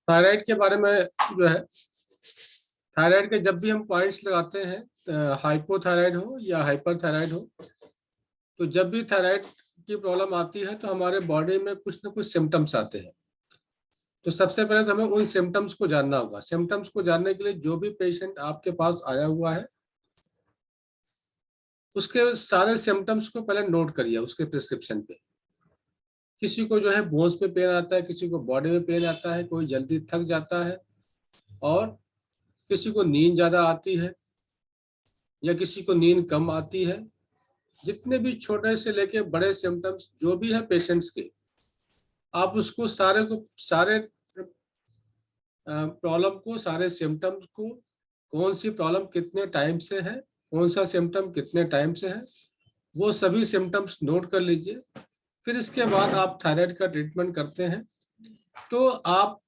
Thyroid के बारे में जो है, थायराइड के जब भी हम पॉइंट्स लगाते हैं, हाइपोथायराइड हो या हाइपरथायराइड हो, तो जब भी थायराइड की प्रॉब्लम आती है तो हमारे बॉडी में कुछ ना कुछ सिम्टम्स आते हैं। तो सबसे पहले तो हमें उन सिम्टम्स को जानना होगा। सिम्टम्स को जानने के लिए जो भी पेशेंट आपके पास आया हुआ है उसके सारे सिम्टम्स को पहले नोट करिए उसके प्रिस्क्रिप्शन पे। किसी को जो है बोन्स पे पेन आता है, किसी को बॉडी में पेन आता है, कोई जल्दी थक जाता है, और किसी को नींद ज्यादा आती है या किसी को नींद कम आती है। जितने भी छोटे से लेके बड़े सिम्टम्स जो भी है पेशेंट्स के, आप उसको सारे प्रॉब्लम को, सारे सिम्टम्स को, कौन सी प्रॉब्लम कितने टाइम से है, कौन सा सिम्टम कितने टाइम से है, वो सभी सिम्टम्स नोट कर लीजिए। फिर इसके बाद आप थायराइड का ट्रीटमेंट करते हैं। तो आप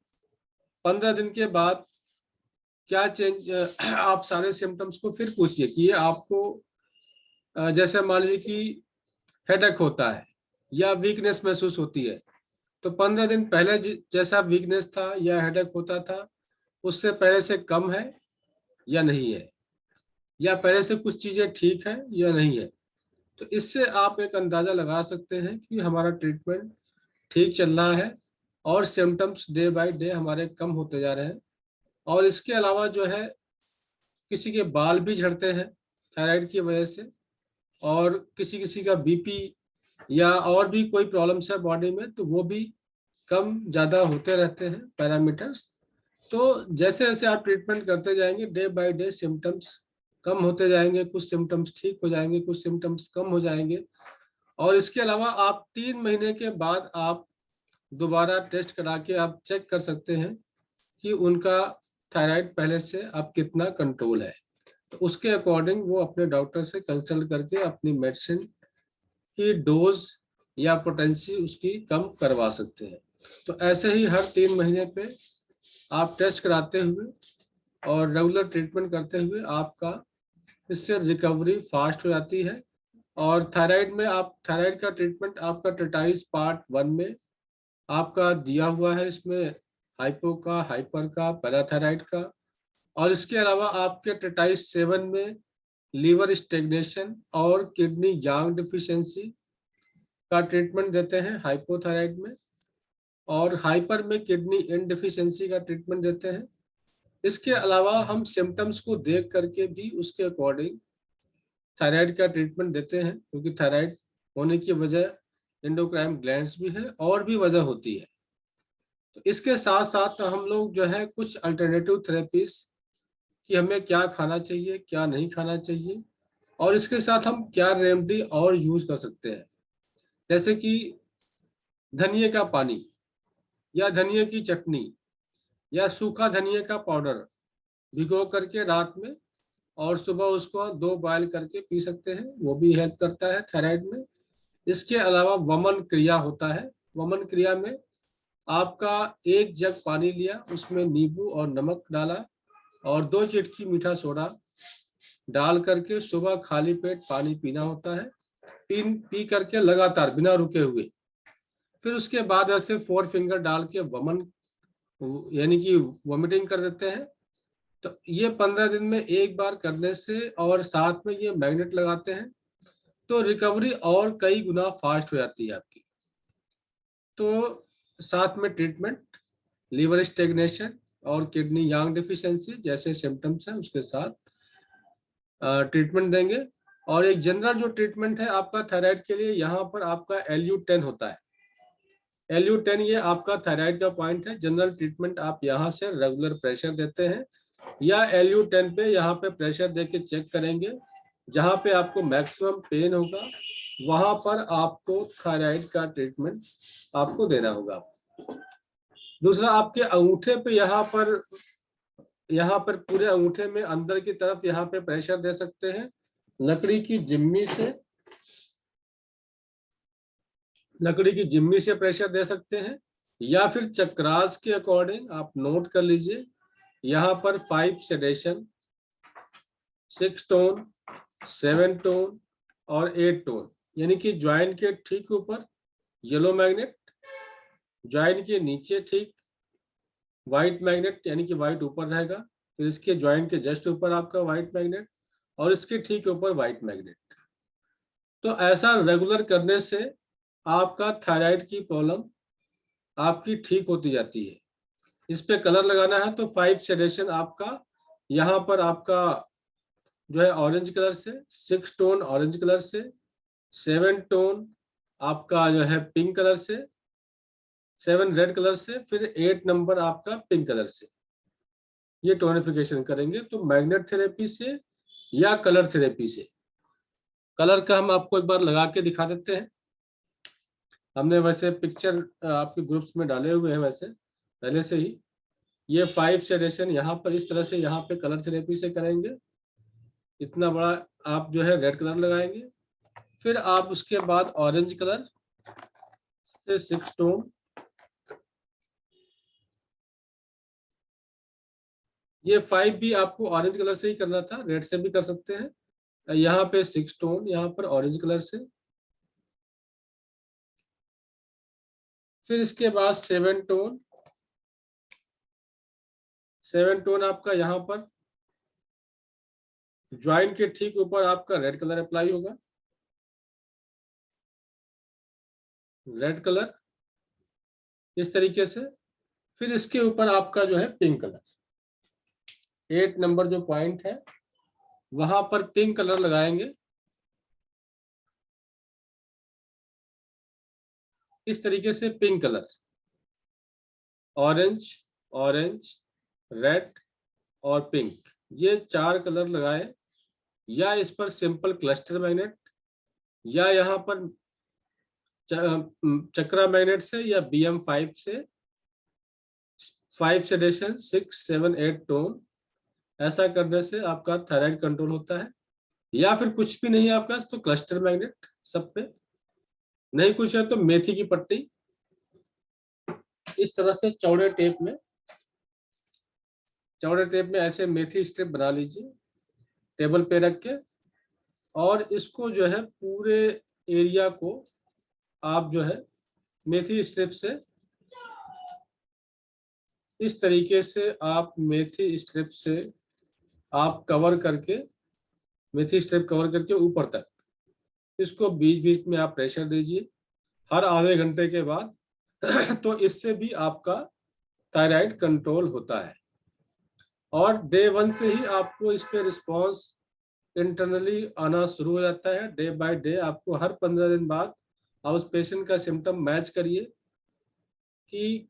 15 दिन के बाद क्या चेंज, आप सारे सिम्टम्स को फिर पूछिए कि ये आपको, जैसे मान लीजिए कि हेडेक होता है या वीकनेस महसूस होती है, तो 15 दिन पहले जैसा वीकनेस था या हेडेक होता था उससे पहले से कम है या नहीं है, या पहले से कुछ चीजें ठीक है या नहीं है। तो इससे आप एक अंदाजा लगा सकते हैं कि हमारा ट्रीटमेंट ठीक चल रहा है और सिम्टम्स डे बाय डे हमारे कम होते जा रहे हैं। और इसके अलावा जो है, किसी के बाल भी झड़ते हैं थायराइड की वजह से, और किसी किसी का बीपी या और भी कोई प्रॉब्लम्स है बॉडी में, तो वो भी कम ज़्यादा होते रहते हैं पैरामीटर्स। तो जैसे जैसे आप ट्रीटमेंट करते जाएंगे डे बाय डे सिम्टम्स कम होते जाएंगे, कुछ सिम्टम्स ठीक हो जाएंगे, कुछ सिम्टम्स कम हो जाएंगे। और इसके अलावा आप 3 महीने के बाद आप दोबारा टेस्ट करा के आप चेक कर सकते हैं कि उनका थायराइड पहले से अब कितना कंट्रोल है। तो उसके अकॉर्डिंग वो अपने डॉक्टर से कंसल्ट करके अपनी मेडिसिन की डोज या पोटेंसी उसकी कम करवा सकते हैं। तो ऐसे ही हर 3 महीने पे आप टेस्ट कराते हुए और रेगुलर ट्रीटमेंट करते हुए आपका इससे रिकवरी फास्ट हो जाती है। और थायराइड में आप, थायराइड का ट्रीटमेंट आपका ट्रेटाइज पार्ट 1 में आपका दिया हुआ है। इसमें हाइपो का, हाइपर का, पैराथायराइड का, और इसके अलावा आपके ट्रेटाइज 7 में लीवर स्टेग्नेशन और किडनी यांग डिफिशियंसी का ट्रीटमेंट देते हैं हाइपोथायराइड में, और हाइपर में किडनी इनडिफिशियंसी का ट्रीटमेंट देते हैं। इसके अलावा हम सिम्टम्स को देख करके भी उसके अकॉर्डिंग थायराइड का ट्रीटमेंट देते हैं, क्योंकि थायराइड होने की वजह एंडोक्राइन ग्लैंड्स भी है और भी वजह होती है। तो इसके साथ साथ हम लोग जो है कुछ अल्टरनेटिव थेरेपीज कि हमें क्या खाना चाहिए, क्या नहीं खाना चाहिए, और इसके साथ हम क्या रेमेडी और यूज कर सकते हैं। जैसे कि धनिए का पानी या धनिए की चटनी या सूखा धनिए का पाउडर भिगो करके रात में और सुबह उसको 2 बॉयल करके पी सकते हैं, वो भी हेल्प करता है थायराइड में। इसके अलावा वमन क्रिया होता है। वमन क्रिया में आपका 1 जग पानी लिया, उसमें नींबू और नमक डाला और 2 चिटकी मीठा सोडा डाल करके सुबह खाली पेट पानी पीना होता है। पी करके लगातार बिना रुके हुए, फिर उसके बाद ऐसे 4 फिंगर डाल के वमन यानी कि वॉमिटिंग कर देते हैं। तो ये 15 दिन में एक बार करने से, और साथ में ये मैग्नेट लगाते हैं, तो रिकवरी और कई गुना फास्ट हो जाती है आपकी। तो साथ में ट्रीटमेंट लीवर स्टेग्नेशन और किडनी यांग डिफिशियंसी जैसे सिम्टम्स हैं उसके साथ ट्रीटमेंट देंगे। और एक जनरल जो ट्रीटमेंट है आपका थायराइड के लिए, यहाँ पर आपका LU10 होता है। LU10 ये आपका थायराइड का पॉइंट है। जनरल ट्रीटमेंट आप यहाँ से रेगुलर प्रेशर देते हैं, या LU10 पे यहाँ पे प्रेशर दे के चेक करेंगे। जहाँ पे आपको मैक्सिमम पेन होगा वहां पर आपको थायराइड का ट्रीटमेंट आपको देना होगा। दूसरा, आपके अंगूठे पे यहाँ पर पूरे अंगूठे में अंदर की तरफ यहाँ पे प्रेशर दे सकते हैं। लकड़ी की जिम्मी से प्रेशर दे सकते हैं, या फिर चक्रास के अकॉर्डिंग आप नोट कर लीजिए। यहाँ पर 5 सेडेशन, 6 टोन, 7 टोन और 8 टोन, यानी कि ज्वाइंट के ठीक ऊपर येलो मैग्नेट, ज्वाइंट के नीचे ठीक व्हाइट मैग्नेट यानी कि व्हाइट ऊपर रहेगा, फिर इसके ज्वाइंट के जस्ट ऊपर आपका व्हाइट मैग्नेट और इसके ठीक ऊपर व्हाइट मैग्नेट। तो ऐसा रेगुलर करने से आपका थायराइड की प्रॉब्लम आपकी ठीक होती जाती है। इस पे कलर लगाना है तो 5 शेडेशन आपका यहाँ पर आपका जो है ऑरेंज कलर से, 6 टोन ऑरेंज कलर से, 7 टोन आपका जो है पिंक कलर से, 7 रेड कलर से, फिर 8 नंबर आपका पिंक कलर से ये टोनिफिकेशन करेंगे। तो मैग्नेट थेरेपी से या कलर थेरेपी से, कलर का हम आपको एक बार लगा के दिखा देते हैं। हमने वैसे पिक्चर आपके ग्रुप्स में डाले हुए हैं वैसे पहले से ही। ये 5 शेडेशन यहाँ पर इस तरह से यहाँ पे कलर थेरेपी से करेंगे। इतना बड़ा आप जो है रेड कलर लगाएंगे, फिर आप उसके बाद ऑरेंज कलर से 6 टोन, ये 5 भी आपको ऑरेंज कलर से ही करना था, रेड से भी कर सकते हैं। यहाँ पे 6 टोन यहाँ पर ऑरेंज कलर से, फिर इसके बाद 7 टोन, 7 टोन आपका यहाँ पर ज्वाइंट के ठीक ऊपर आपका रेड कलर अप्लाई होगा, रेड कलर इस तरीके से। फिर इसके ऊपर आपका जो है पिंक कलर, 8 नंबर जो पॉइंट है वहां पर पिंक कलर लगाएंगे इस तरीके से। Pink colour, orange, orange, red और पिंक, ये 4 कलर लगाए, या इस पर सिंपल क्लस्टर मैग्नेट या यहाँ पर चक्रा मैग्नेट से या BM5 से 5 सेडेशन 6, 7, 8 टोन, ऐसा करने से आपका थायराइड कंट्रोल होता है। या फिर कुछ भी नहीं है आपका तो क्लस्टर मैग्नेट सब पे, नहीं कुछ है तो मेथी की पट्टी इस तरह से चौड़े टेप में ऐसे मेथी स्ट्रिप बना लीजिए टेबल पे रख के, और इसको जो है पूरे एरिया को आप जो है मेथी स्ट्रिप से इस तरीके से आप मेथी स्ट्रिप से आप कवर करके, मेथी स्ट्रिप कवर करके ऊपर तक इसको बीच बीच में आप प्रेशर दीजिए हर आधे घंटे के बाद। तो इससे भी आपका थायराइड कंट्रोल होता है। और डे 1 से ही आपको इस पे रिस्पॉन्स इंटरनली आना शुरू हो जाता है। डे बाय डे आपको हर 15 दिन बाद आप उस पेशेंट का सिम्टम मैच करिए कि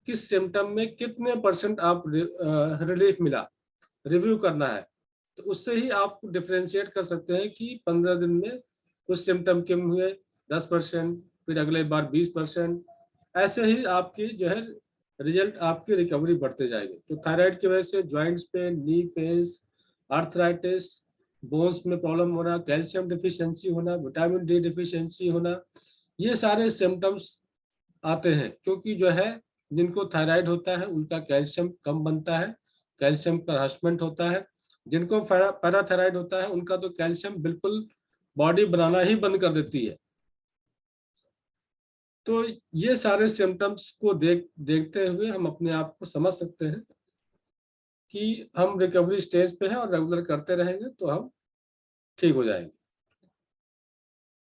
किस सिम्टम में कितने % आप रिलीफ मिला, रिव्यू करना है। तो उससे ही आप डिफरेंशिएट कर सकते हैं कि 15 दिन में कुछ सिम्टम कम हुए 10%, फिर अगले बार 20%, ऐसे ही आपकी जो है रिजल्ट, आपकी रिकवरी बढ़ते जाएगी। तो थायराइड की वजह से जॉइंट्स पेन, नी पेन्स, आर्थराइटिस, बोन्स में प्रॉब्लम होना, कैल्शियम डिफिशियंसी होना, विटामिन डी डिफिशियंसी होना, ये सारे सिम्टम्स आते हैं क्योंकि जो है जिनको थायराइड होता है उनका कैल्शियम कम बनता है, कैल्शियम का हरासमेंट होता है। जिनको पैराथायराइड होता है उनका तो कैल्शियम बिल्कुल बॉडी बनाना ही बंद कर देती है। तो ये सारे सिम्टम्स को देखते हुए हम अपने आप को समझ सकते हैं कि हम रिकवरी स्टेज पे हैं और रेगुलर करते रहेंगे तो हम ठीक हो जाएंगे।